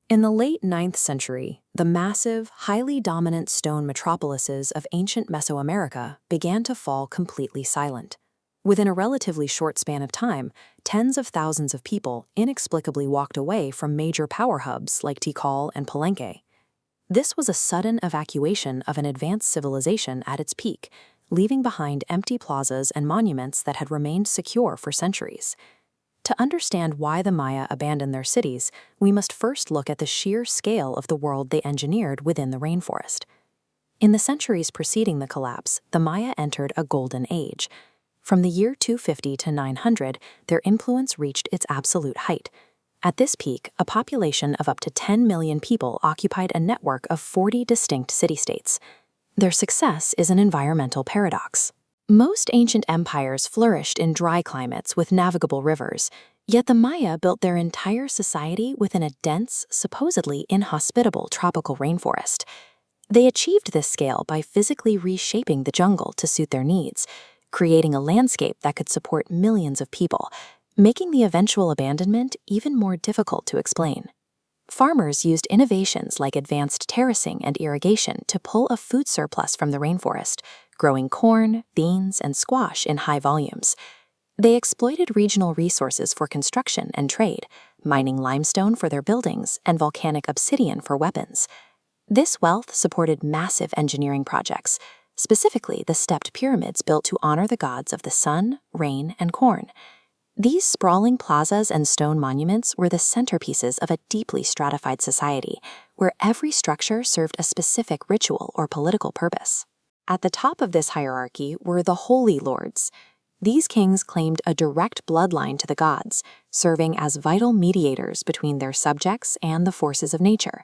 In the late 9th century, the massive, highly dominant stone metropolises of ancient Mesoamerica began to fall completely silent. Within a relatively short span of time, tens of thousands of people inexplicably walked away from major power hubs like Tikal and Palenque. This was a sudden evacuation of an advanced civilization at its peak, leaving behind empty plazas and monuments that had remained secure for centuries. To understand why the Maya abandoned their cities, we must first look at the sheer scale of the world they engineered within the rainforest. In the centuries preceding the collapse, the Maya entered a golden age. From the year 250 to 900, their influence reached its absolute height. At this peak, a population of up to 10 million people occupied a network of 40 distinct city-states. Their success is an environmental paradox. Most ancient empires flourished in dry climates with navigable rivers, yet the Maya built their entire society within a dense, supposedly inhospitable tropical rainforest. They achieved this scale by physically reshaping the jungle to suit their needs, creating a landscape that could support millions of people, making the eventual abandonment even more difficult to explain. Farmers used innovations like advanced terracing and irrigation to pull a food surplus from the rainforest, growing corn, beans, and squash in high volumes. They exploited regional resources for construction and trade, mining limestone for their buildings and volcanic obsidian for weapons. This wealth supported massive engineering projects, specifically the stepped pyramids built to honor the gods of the sun, rain, and corn. These sprawling plazas and stone monuments were the centerpieces of a deeply stratified society, where every structure served a specific ritual or political purpose. At the top of this hierarchy were the holy lords. These kings claimed a direct bloodline to the gods, serving as vital mediators between their subjects and the forces of nature.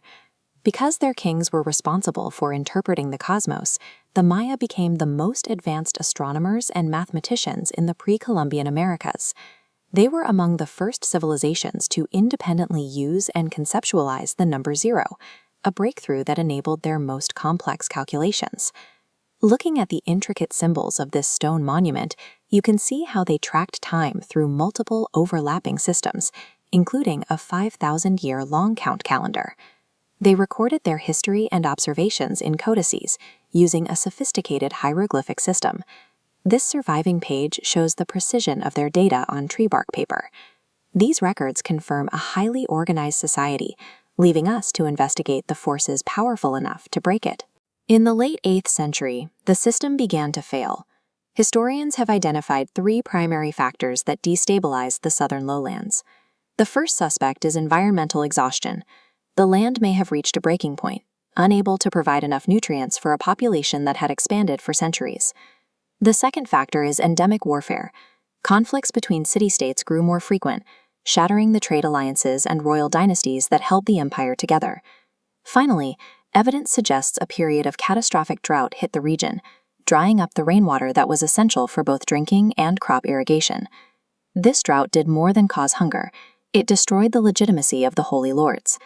Because their kings were responsible for interpreting the cosmos, the Maya became the most advanced astronomers and mathematicians in the pre-Columbian Americas. They were among the first civilizations to independently use and conceptualize the number 0, a breakthrough that enabled their most complex calculations. Looking at the intricate symbols of this stone monument, you can see how they tracked time through multiple overlapping systems, including a 5,000-year long count calendar. They recorded their history and observations in codices, using a sophisticated hieroglyphic system. This surviving page shows the precision of their data on tree bark paper. These records confirm a highly organized society, leaving us to investigate the forces powerful enough to break it. In the late 8th century, the system began to fail. Historians have identified 3 primary factors that destabilized the southern lowlands. The first suspect is environmental exhaustion. The land may have reached a breaking point, unable to provide enough nutrients for a population that had expanded for centuries. The second factor is endemic warfare. Conflicts between city-states grew more frequent, shattering the trade alliances and royal dynasties that held the empire together. Finally, evidence suggests a period of catastrophic drought hit the region, drying up the rainwater that was essential for both drinking and crop irrigation. This drought did more than cause hunger. It destroyed the legitimacy of the holy lords.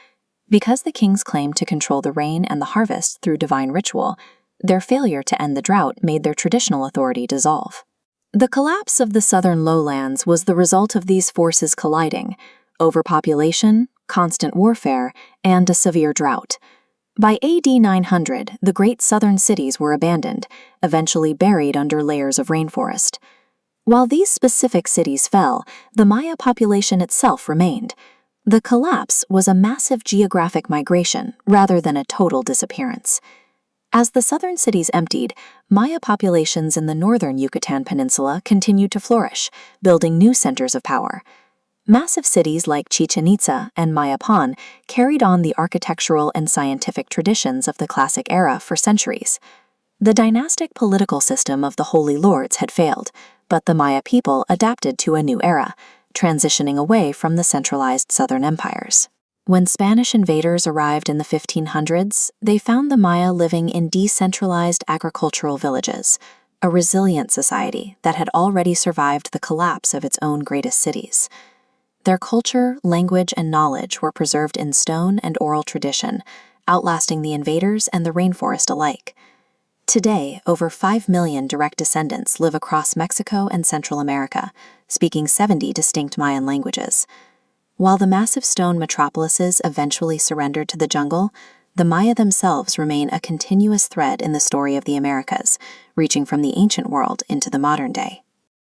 Because the kings claimed to control the rain and the harvest through divine ritual, their failure to end the drought made their traditional authority dissolve. The collapse of the southern lowlands was the result of these forces colliding: overpopulation, constant warfare, and a severe drought. By AD 900, the great southern cities were abandoned, eventually buried under layers of rainforest. While these specific cities fell, the Maya population itself remained. The collapse was a massive geographic migration rather than a total disappearance. As the southern cities emptied, Maya populations in the northern Yucatan Peninsula continued to flourish, building new centers of power. Massive cities like Chichen Itza and Mayapan carried on the architectural and scientific traditions of the classic era for centuries. The dynastic political system of the Holy Lords had failed, but the Maya people adapted to a new era, transitioning away from the centralized southern empires. When Spanish invaders arrived in the 1500s, they found the Maya living in decentralized agricultural villages, a resilient society that had already survived the collapse of its own greatest cities. Their culture, language, and knowledge were preserved in stone and oral tradition, outlasting the invaders and the rainforest alike. Today, over 5 million direct descendants live across Mexico and Central America, speaking 70 distinct Mayan languages. While the massive stone metropolises eventually surrendered to the jungle, the Maya themselves remain a continuous thread in the story of the Americas, reaching from the ancient world into the modern day.